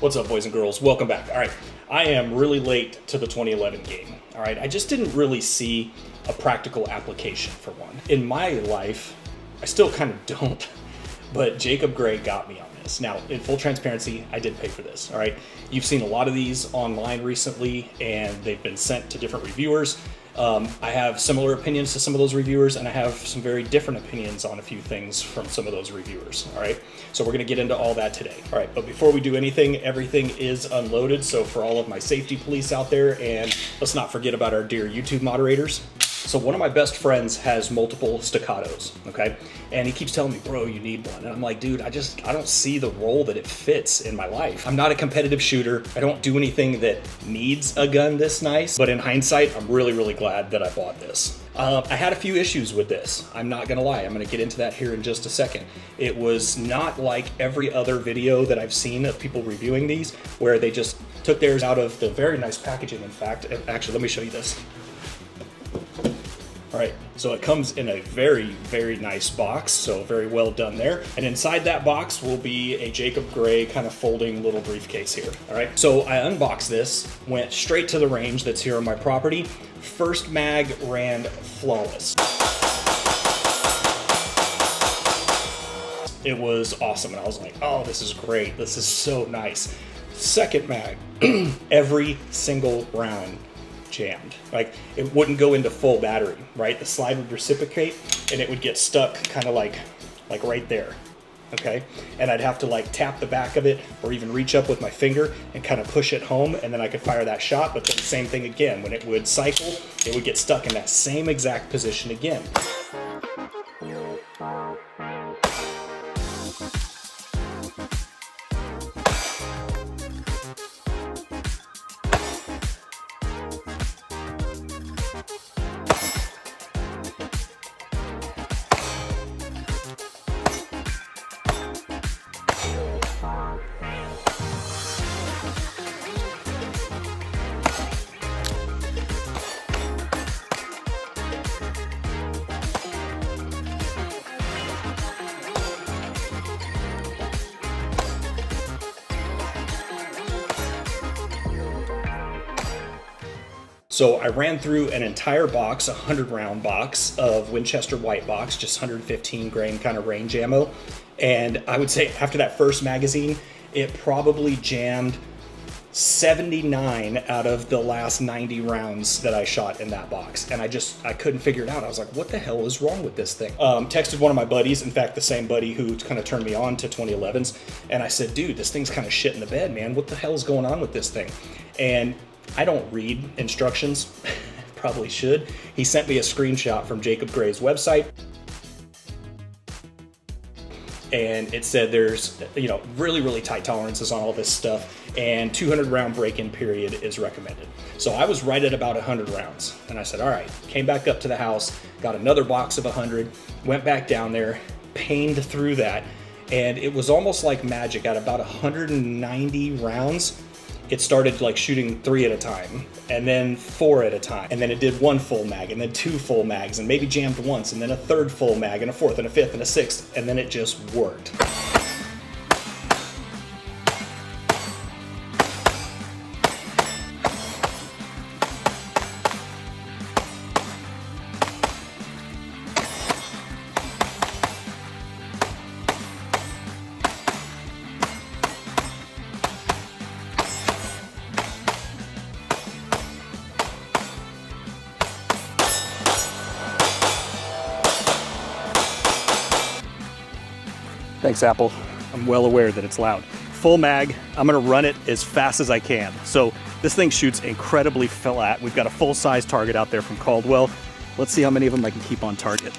What's up, boys and girls? Welcome back. All right, I am really late to the 2011 game. All right, I just didn't really see a practical application for one. In my life, I still kind of don't, but Jacob Grey got me on this. Now, in full transparency, I did pay for this, all right? You've seen a lot of these online recently, and they've been sent to different reviewers. I have similar opinions to some of those reviewers, and I have some very different opinions on a few things from some of those reviewers, all right? So we're gonna get into all that today. All right, but before we do anything, everything is unloaded. So for all of my safety police out there, and let's not forget about our dear YouTube moderators. So one of my best friends has multiple staccatos, okay? And he keeps telling me, bro, you need one. And I'm like, dude, I don't see the role that it fits in my life. I'm not a competitive shooter. I don't do anything that needs a gun this nice. But in hindsight, I'm really, really glad that I bought this. I had a few issues with this. I'm not gonna lie. I'm gonna get into that here in just a second. It was not like every other video that I've seen of people reviewing these, where they just took theirs out of the very nice packaging, in fact. Actually, let me show you this. All right, so it comes in a very, very nice box, so very well done there. And inside that box will be a Jacob Grey kind of folding little briefcase here, all right? So I unboxed this, went straight to the range that's here on my property. First mag ran flawless. It was awesome, and I was like, oh, this is great. This is so nice. Second mag, every single round jammed. Like, it wouldn't go into full battery, right? The slide would reciprocate and it would get stuck kind of like right there, okay? And I'd have to like tap the back of it or even reach up with my finger and kind of push it home, and then I could fire that shot. But then the same thing again, when it would cycle, it would get stuck in that same exact position again. So I ran through an entire box, a 100-round box of Winchester white box, just 115 grain kind of range ammo. And I would say after that first magazine, it probably jammed 79 out of the last 90 rounds that I shot in that box. And I couldn't figure it out. I was like, what the hell is wrong with this thing? Texted one of my buddies, in fact, the same buddy who kind of turned me on to 2011s. And I said, dude, this thing's kind of shit in the bed, man. What the hell is going on with this thing? And I don't read instructions, probably should. He sent me a screenshot from Jacob Grey's website, and it said there's, you know, really, really tight tolerances on all this stuff, and 200 round break-in period is recommended. So I was right at about 100 rounds, and I said, all right, came back up to the house, got another box of 100, went back down there, paned through that, and it was almost like magic. At about 190 rounds, it started like shooting 3 at a time, and then 4 at a time, and then it did 1 full mag, and then 2 full mags, and maybe jammed once, and then a 3rd full mag, and a 4th, and a 5th, and a 6th, and then it just worked. Thanks, Apple. I'm well aware that it's loud. Full mag, I'm gonna run it as fast as I can. So this thing shoots incredibly flat. We've got a full-size target out there from Caldwell. Let's see how many of them I can keep on target.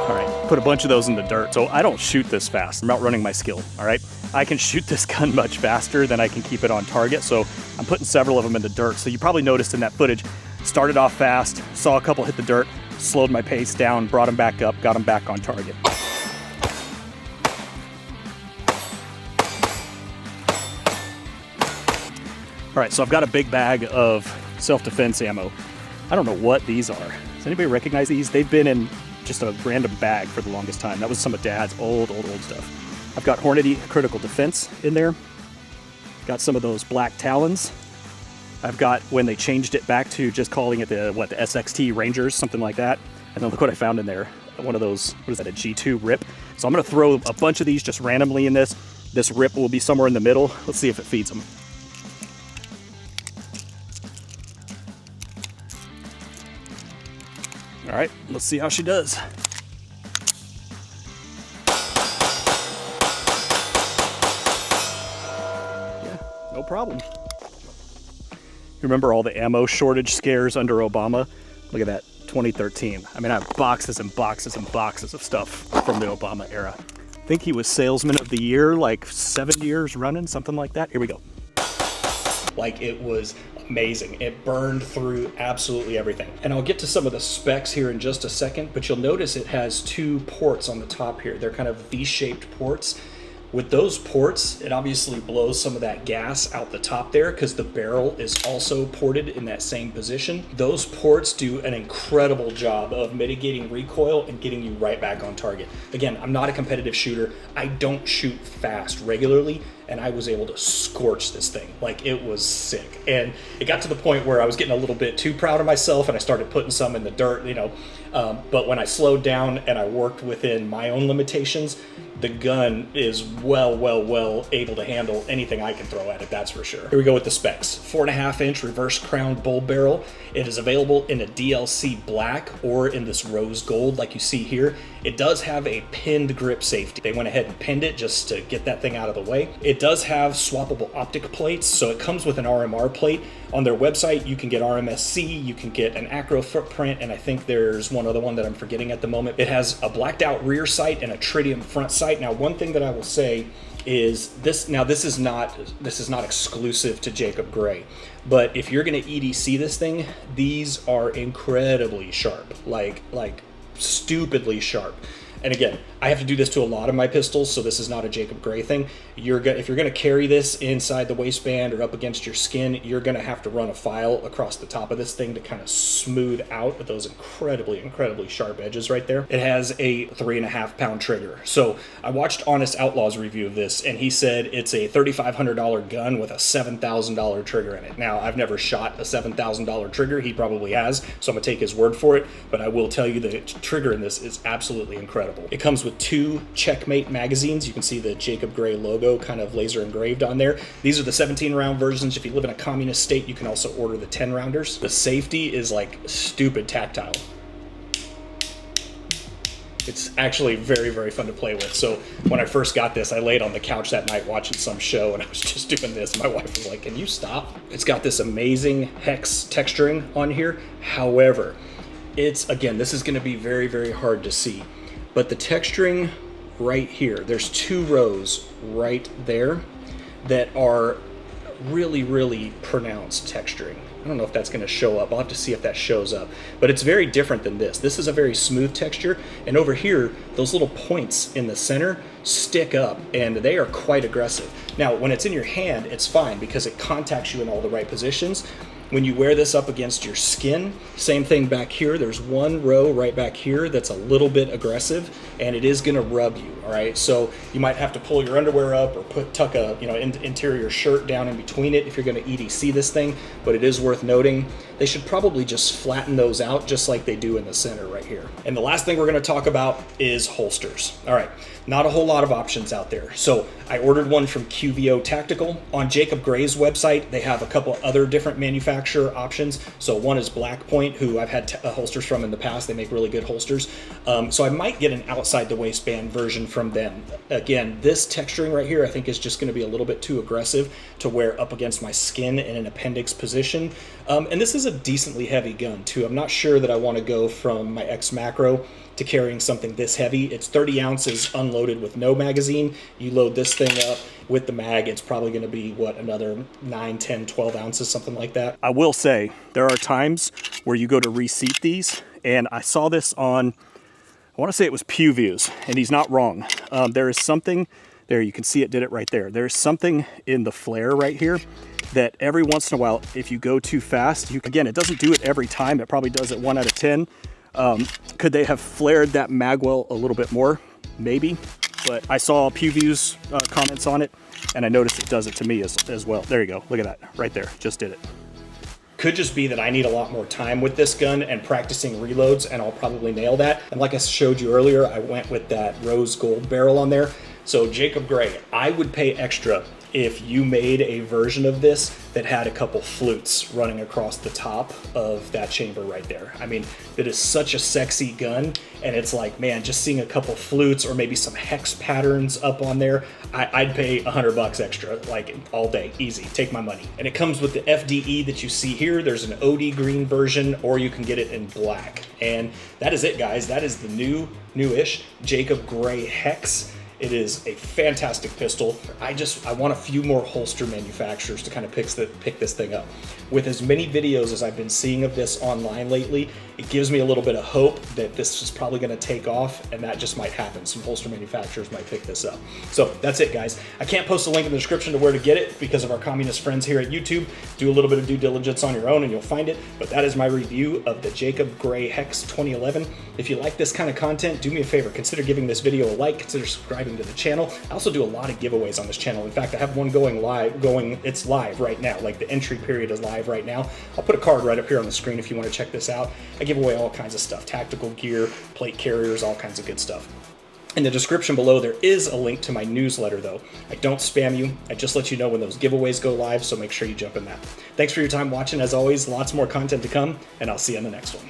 All right, put a bunch of those in the dirt. So I don't shoot this fast. I'm outrunning my skill, all right? I can shoot this gun much faster than I can keep it on target. So I'm putting several of them in the dirt. So you probably noticed in that footage, started off fast, saw a couple hit the dirt, slowed my pace down, brought them back up, got them back on target. All right, so I've got a big bag of self-defense ammo. I don't know what these are. Does anybody recognize these? They've been in just a random bag for the longest time. That was some of Dad's old stuff. I've got Hornady Critical Defense in there. Got some of those black Talons. I've got when they changed it back to just calling it the SXT Rangers, something like that. And then look what I found in there. One of those, what is that, a G2 rip? So I'm gonna throw a bunch of these just randomly in this. This rip will be somewhere in the middle. Let's see if it feeds them. All right, let's see how she does. Yeah, no problem. Remember all the ammo shortage scares under Obama? Look at that, 2013. I mean, I have boxes and boxes and boxes of stuff from the Obama era. I think he was Salesman of the Year, like 7 years running, something like that. Here we go. Like, it was amazing. It burned through absolutely everything. And I'll get to some of the specs here in just a second, but you'll notice it has 2 ports on the top here. They're kind of V-shaped ports. With those ports, it obviously blows some of that gas out the top there because the barrel is also ported in that same position. Those ports do an incredible job of mitigating recoil and getting you right back on target. Again, I'm not a competitive shooter. I don't shoot fast regularly, and I was able to scorch this thing. Like, it was sick. And it got to the point where I was getting a little bit too proud of myself, and I started putting some in the dirt, you know. But when I slowed down and I worked within my own limitations, the gun is well able to handle anything I can throw at it, that's for sure. Here we go with the specs. 4.5-inch reverse crown bull barrel. It is available in a DLC black or in this rose gold like you see here. It does have a pinned grip safety. They went ahead and pinned it just to get that thing out of the way. It does have swappable optic plates, so it comes with an RMR plate. On their website, you can get RMSC, you can get an acro footprint, and I think there's one other one that I'm forgetting at the moment. It has a blacked out rear sight and a tritium front sight. Now, one thing that I will say is this. Now, this is not exclusive to Jacob Grey, but if you're going to EDC this thing, these are incredibly sharp, like stupidly sharp. And again, I have to do this to a lot of my pistols, so this is not a Jacob Grey thing. If you're going to carry this inside the waistband or up against your skin, you're going to have to run a file across the top of this thing to kind of smooth out those incredibly sharp edges right there. It has a 3.5-pound trigger. So I watched Honest Outlaw's review of this, and he said it's a $3,500 gun with a $7,000 trigger in it. Now, I've never shot a $7,000 trigger. He probably has, so I'm going to take his word for it, but I will tell you the trigger in this is absolutely incredible. It comes with 2 Checkmate magazines. You can see the Jacob Grey logo kind of laser engraved on there. These are the 17-round versions. If you live in a communist state, you can also order the 10-rounders. The safety is like stupid tactile. It's actually very fun to play with. So when I first got this, I laid on the couch that night watching some show, and I was just doing this. My wife was like, "Can you stop?" It's got this amazing hex texturing on here. However, again, this is going to be very hard to see. But the texturing right here, there's 2 rows right there that are really pronounced texturing. I don't know if that's going to show up. I'll have to see if that shows up. But it's very different than this. This is a very smooth texture. And over here, those little points in the center stick up, and they are quite aggressive. Now, when it's in your hand, it's fine because it contacts you in all the right positions. When you wear this up against your skin, same thing back here. There's 1 row right back here that's a little bit aggressive, and it is going to rub you. All right, so you might have to pull your underwear up or tuck a interior shirt down in between it if you're going to EDC this thing. But it is worth noting they should probably just flatten those out just like they do in the center right here. And the last thing we're going to talk about is holsters. All right, not a whole lot of options out there. So I ordered one from QVO Tactical. On Jacob Grey's website, they have a couple other different manufacturer options. So one is Black Point, who I've had holsters from in the past. They make really good holsters. So I might get an outside the waistband version from them. Again, this texturing right here I think is just going to be a little bit too aggressive to wear up against my skin in an appendix position. And this is a decently heavy gun too. I'm not sure that I want to go from my X Macro to carrying something this heavy. It's 30 ounces unloaded with no magazine. You load this thing up with the mag, it's probably going to be, what, another 9, 10, 12 ounces, something like that. I will say, there are times where you go to reseat these, and I saw this on, I want to say it was Pew Views, and he's not wrong. There is something, there you can see it did it right there. There's something in the flare right here that every once in a while, if you go too fast, again, it doesn't do it every time. It probably does it 1 out of 10. Could they have flared that magwell a little bit more? Maybe. But I saw PewView's comments on it, and I noticed it does it to me as well. There you go. Look at that. Right there. Just did it. Could just be that I need a lot more time with this gun and practicing reloads, and I'll probably nail that. And like I showed you earlier, I went with that rose gold barrel on there. So Jacob Grey, I would pay extra if you made a version of this that had a couple flutes running across the top of that chamber right there. I mean, it is such a sexy gun, and it's like, man, just seeing a couple flutes or maybe some hex patterns up on there, I'd pay $100 extra, like all day, easy, take my money. And it comes with the FDE that you see here. There's an OD green version, or you can get it in black. And that is it, guys. That is the newish Jacob Grey HEX. It is a fantastic pistol. I want a few more holster manufacturers to kind of pick this thing up. With as many videos as I've been seeing of this online lately, it gives me a little bit of hope that this is probably gonna take off, and that just might happen. Some holster manufacturers might pick this up. So that's it, guys. I can't post a link in the description to where to get it because of our communist friends here at YouTube. Do a little bit of due diligence on your own and you'll find it. But that is my review of the Jacob Grey HEX 2011. If you like this kind of content, do me a favor, consider giving this video a like, consider subscribing to the channel. I also do a lot of giveaways on this channel. In fact, I have one it's live right now. Like the entry period is live right now. I'll put a card right up here on the screen if you want to check this out. I give away all kinds of stuff, tactical gear, plate carriers, all kinds of good stuff. In the description below, there is a link to my newsletter though. I don't spam you. I just let you know when those giveaways go live, so make sure you jump in that. Thanks for your time watching. As always, lots more content to come, and I'll see you in the next one.